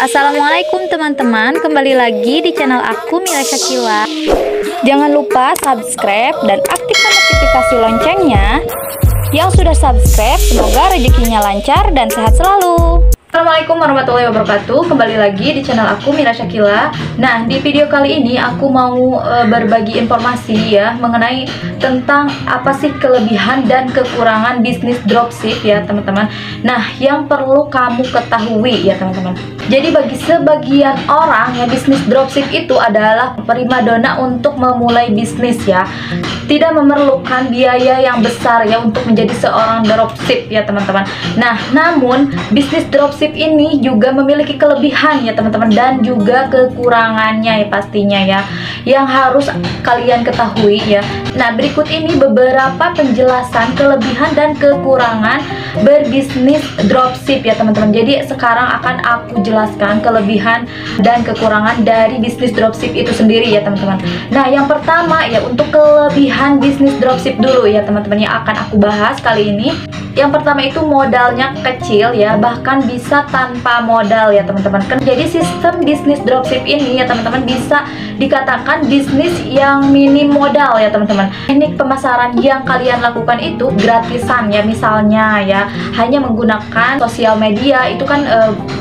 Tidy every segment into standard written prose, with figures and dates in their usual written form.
Assalamualaikum teman-teman, kembali lagi di channel aku Mila Syakila. Jangan lupa subscribe dan aktifkan notifikasi loncengnya. Yang sudah subscribe, semoga rezekinya lancar dan sehat selalu. Assalamualaikum warahmatullahi wabarakatuh. Kembali lagi di channel aku Mila Syakila. Nah, di video kali ini aku mau berbagi informasi ya mengenai tentang apa sih kelebihan dan kekurangan bisnis dropship ya teman-teman. Nah, yang perlu kamu ketahui ya teman-teman. Jadi bagi sebagian orang ya, bisnis dropship itu adalah primadona untuk memulai bisnis ya. Tidak memerlukan biaya yang besar ya untuk menjadi seorang dropship ya teman-teman. Nah, namun bisnis dropship ini juga memiliki kelebihan ya teman-teman dan juga kekurangannya ya pastinya ya, yang harus kalian ketahui ya. Nah, berikut ini beberapa penjelasan kelebihan dan kekurangan berbisnis dropship ya teman-teman. Jadi sekarang akan aku jelaskan kelebihan dan kekurangan dari bisnis dropship itu sendiri ya teman-teman. Nah, yang pertama ya, untuk kelebihan bisnis dropship dulu ya teman-teman yang akan aku bahas kali ini. Yang pertama itu modalnya kecil ya, bahkan bisa tanpa modal ya teman-teman. Jadi sistem bisnis dropship ini ya teman-teman bisa dikatakan bisnis yang minim modal ya teman-teman. Teknik pemasaran yang kalian lakukan itu gratisan ya, misalnya ya hanya menggunakan sosial media itu kan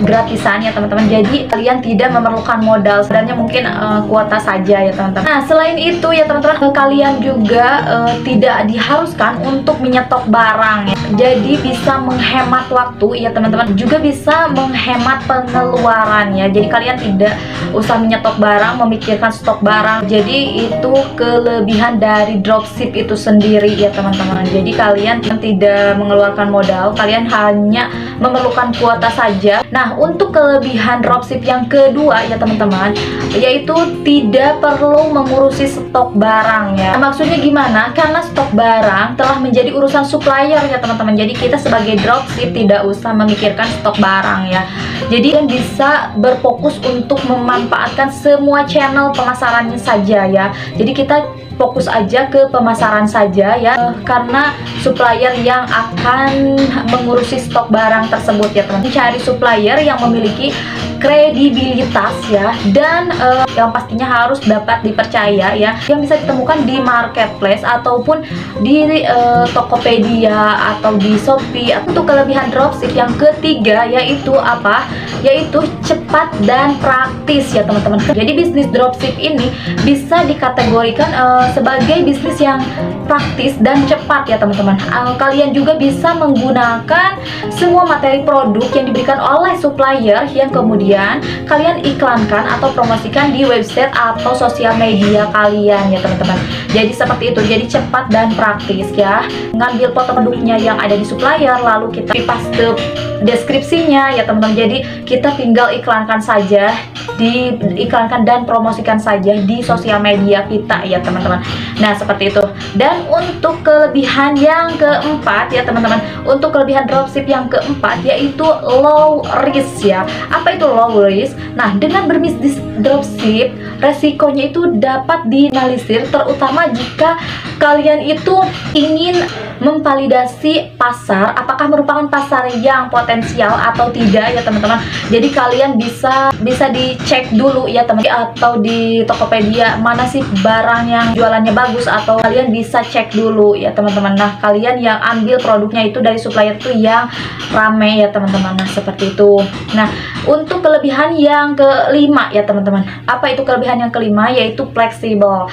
gratisan ya teman-teman. Jadi kalian tidak memerlukan modal, sebenarnya mungkin kuota saja ya teman-teman. Nah, selain itu ya teman-teman, kalian juga tidak diharuskan untuk menyetok barang ya. Jadi bisa menghemat waktu ya teman-teman, juga bisa menghemat pengeluaran ya. Jadi kalian tidak usah menyetok barang, memikirkan stok barang. Jadi itu kelebihan dari dropship itu sendiri ya teman-teman. Jadi kalian tidak mengeluarkan modal, kalian hanya memerlukan kuota saja. Nah, untuk kelebihan dropship yang kedua ya teman-teman, yaitu tidak perlu mengurusi stok barang ya. Maksudnya gimana? Karena stok barang telah menjadi urusan supplier ya teman-teman. Jadi kita sebagai dropship tidak usah memikirkan stok barang ya. Jadi kalian bisa berfokus untuk memanfaatkan semua channel pemasarannya saja ya. Jadi kita fokus aja ke pemasaran saja ya, karena supplier yang akan mengurusi stok barang tersebut ya teman-teman. Cari supplier yang memiliki kredibilitas ya, dan yang pastinya harus dapat dipercaya ya, yang bisa ditemukan di marketplace ataupun di Tokopedia atau di Shopee. Untuk kelebihan dropship yang ketiga yaitu apa? Yaitu cepat dan praktis ya teman-teman. Jadi bisnis dropship ini bisa dikategorikan sebagai bisnis yang praktis dan cepat ya teman-teman. Kalian juga bisa menggunakan semua materi produk yang diberikan oleh supplier yang kemudian kalian iklankan atau promosikan di website atau sosial media kalian ya teman-teman. Jadi seperti itu, jadi cepat dan praktis ya. Ngambil foto produknya yang ada di supplier, lalu kita paste deskripsinya ya teman-teman. Jadi kita tinggal iklankan saja, diiklankan dan promosikan saja di sosial media kita ya teman-teman. Nah, seperti itu. Dan untuk kelebihan yang keempat ya teman-teman, untuk kelebihan dropship yang keempat yaitu low risk ya. Apa itu low risk? Nah, dengan berbisnis dropship, resikonya itu dapat dianalisir, terutama jika kalian itu ingin memvalidasi pasar, apakah merupakan pasar yang potensial atau tidak ya teman-teman. Jadi kalian bisa dicek dulu ya teman-teman, atau di Tokopedia mana sih barang yang jualannya bagus, atau kalian bisa cek dulu ya teman-teman. Nah, kalian yang ambil produknya itu dari supplier itu yang rame ya teman-teman. Nah, seperti itu. Nah, untuk kelebihan yang kelima ya teman-teman, apa itu kelebihan yang kelima? Yaitu fleksibel.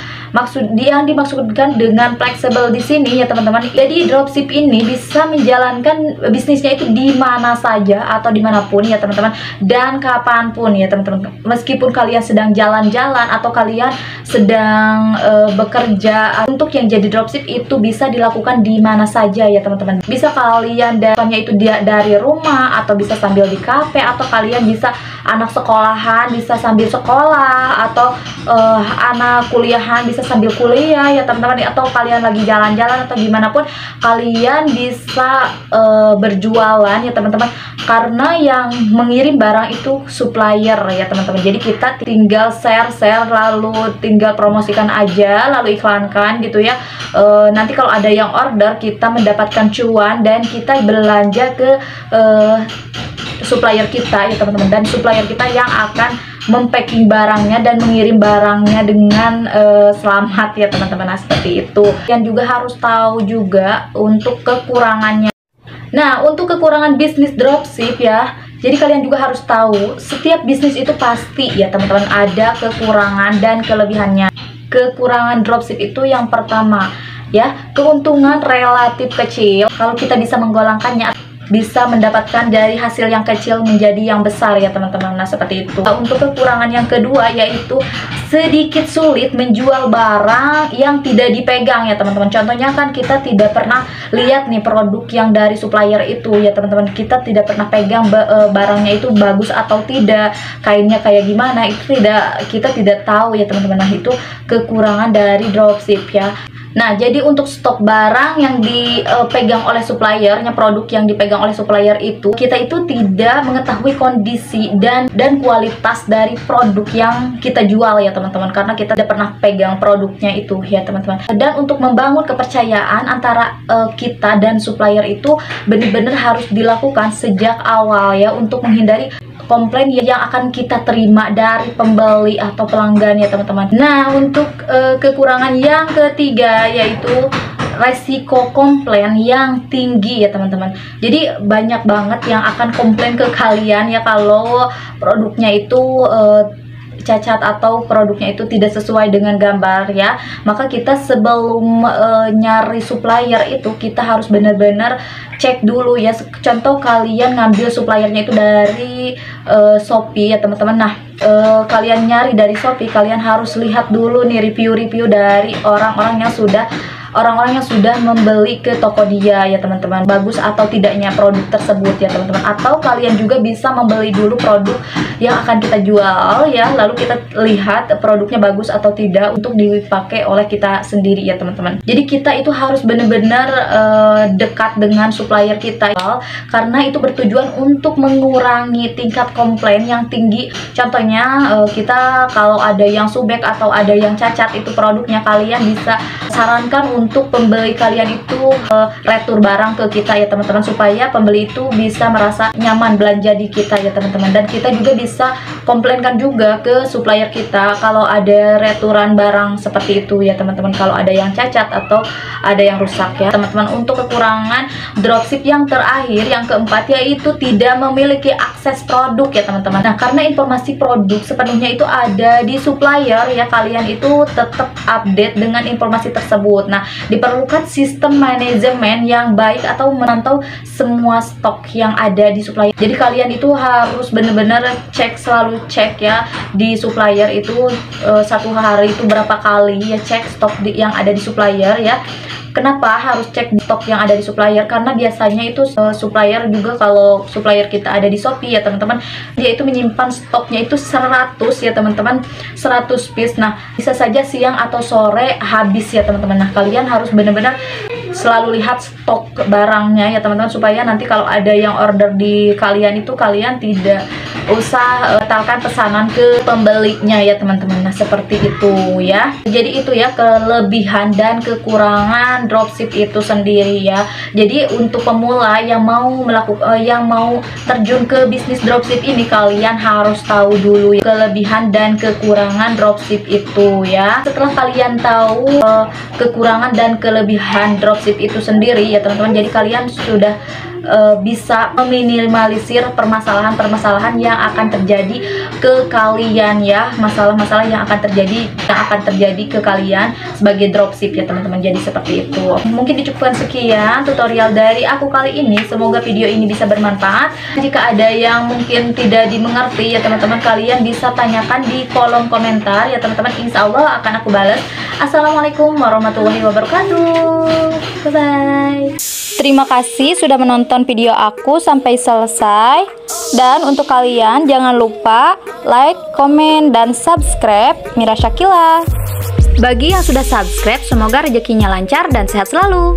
Yang dimaksudkan dengan fleksibel di sini ya teman-teman, jadi dropship ini bisa menjalankan bisnisnya itu di mana saja atau dimanapun ya teman-teman, dan kapanpun ya teman-teman. Meskipun kalian sedang jalan-jalan atau kalian sedang bekerja, untuk yang jadi dropship itu bisa dilakukan di mana saja ya teman-teman. Bisa kalian itu dari rumah, atau bisa sambil di kafe, atau kalian bisa anak sekolahan bisa sambil sekolah, atau anak kuliahan bisa sambil kuliah ya teman-teman, atau kalian lagi jalan-jalan atau gimana pun kalian bisa berjualan ya teman-teman, karena yang mengirim barang itu supplier ya teman-teman. Jadi kita tinggal share lalu tinggal promosikan aja, lalu iklankan gitu ya. Nanti kalau ada yang order, kita mendapatkan cuan dan kita belanja ke supplier kita ya teman-teman, dan supplier kita yang akan mempacking barangnya dan mengirim barangnya dengan selamat ya teman-teman. Nah, seperti itu. Yang juga harus tahu juga untuk kekurangannya. Nah, untuk kekurangan bisnis dropship ya, jadi kalian juga harus tahu setiap bisnis itu pasti ya teman-teman ada kekurangan dan kelebihannya. Kekurangan dropship itu yang pertama ya, keuntungan relatif kecil. Kalau kita bisa menggolongkannya, bisa mendapatkan dari hasil yang kecil menjadi yang besar ya teman-teman. Nah, seperti itu. Untuk kekurangan yang kedua yaitu sedikit sulit menjual barang yang tidak dipegang ya teman-teman. Contohnya kan kita tidak pernah lihat nih produk yang dari supplier itu ya teman-teman. Kita tidak pernah pegang barangnya itu bagus atau tidak, kainnya kayak gimana, itu kita tidak tahu ya teman-teman. Nah, itu kekurangan dari dropship ya. Nah, jadi untuk stok barang yang dipegang oleh suppliernya, produk yang dipegang oleh supplier itu, kita itu tidak mengetahui kondisi dan kualitas dari produk yang kita jual ya teman-teman, karena kita tidak pernah pegang produknya itu ya teman-teman. Dan untuk membangun kepercayaan antara kita dan supplier itu benar-benar harus dilakukan sejak awal ya, untuk menghindari komplain yang akan kita terima dari pembeli atau pelanggan ya teman-teman. Nah, untuk kekurangan yang ketiga yaitu resiko komplain yang tinggi ya teman-teman. Jadi banyak banget yang akan komplain ke kalian ya kalau produknya itu cacat atau produknya itu tidak sesuai dengan gambar ya. Maka kita sebelum nyari supplier itu kita harus benar-benar cek dulu ya. Contoh kalian ngambil suppliernya itu dari Shopee ya teman-teman. Nah, kalian nyari dari Shopee, kalian harus lihat dulu nih review-review dari orang-orang yang sudah membeli ke toko dia ya teman-teman, bagus atau tidaknya produk tersebut ya teman-teman. Atau kalian juga bisa membeli dulu produk yang akan kita jual ya, lalu kita lihat produknya bagus atau tidak untuk dipakai oleh kita sendiri ya teman-teman. Jadi kita itu harus benar-benar dekat dengan supplier kita ya, karena itu bertujuan untuk mengurangi tingkat komplain yang tinggi. Contohnya kita kalau ada yang sobek atau ada yang cacat itu produknya, kalian bisa sarankan untuk pembeli kalian itu retur barang ke kita ya teman-teman, supaya pembeli itu bisa merasa nyaman belanja di kita ya teman-teman. Dan kita juga bisa komplainkan juga ke supplier kita kalau ada returan barang seperti itu ya teman-teman, kalau ada yang cacat atau ada yang rusak ya teman-teman. Untuk kekurangan dropship yang terakhir, yang keempat, yaitu tidak memiliki akses produk ya teman-teman. Nah, karena informasi produk sepenuhnya itu ada di supplier ya, kalian itu tetap update dengan informasi tersebut. Nah, diperlukan sistem manajemen yang baik atau menantau semua stok yang ada di supplier. Jadi kalian itu harus benar-benar selalu cek ya di supplier itu, satu hari itu berapa kali ya cek stok yang ada di supplier ya. Kenapa harus cek stok yang ada di supplier? Karena biasanya itu supplier juga, kalau supplier kita ada di Shopee ya teman-teman, dia itu menyimpan stoknya itu 100 ya teman-teman, 100 piece. Nah, bisa saja siang atau sore habis ya teman-teman. Nah, kalian harus benar-benar selalu lihat stok barangnya ya teman-teman, supaya nanti kalau ada yang order di kalian itu, kalian tidak usah batalkan pesanan ke pembelinya ya teman-teman. Nah, seperti itu ya. Jadi itu ya kelebihan dan kekurangan dropship itu sendiri ya. Jadi untuk pemula yang mau terjun ke bisnis dropship ini, kalian harus tahu dulu ya kelebihan dan kekurangan dropship itu ya. Setelah kalian tahu kekurangan dan kelebihan dropship itu sendiri ya teman-teman, jadi kalian sudah bisa meminimalisir permasalahan-permasalahan yang akan terjadi ke kalian ya, masalah-masalah yang akan terjadi ke kalian sebagai dropship ya teman-teman. Jadi seperti itu. Mungkin dicukupkan sekian tutorial dari aku kali ini. Semoga video ini bisa bermanfaat. Jika ada yang mungkin tidak dimengerti ya teman-teman, kalian bisa tanyakan di kolom komentar ya teman-teman. Insya Allah akan aku balas. Assalamualaikum warahmatullahi wabarakatuh. Bye bye. Terima kasih sudah menonton video aku sampai selesai. Dan untuk kalian jangan lupa like, komen, dan subscribe Mira Shakila. Bagi yang sudah subscribe, semoga rezekinya lancar dan sehat selalu.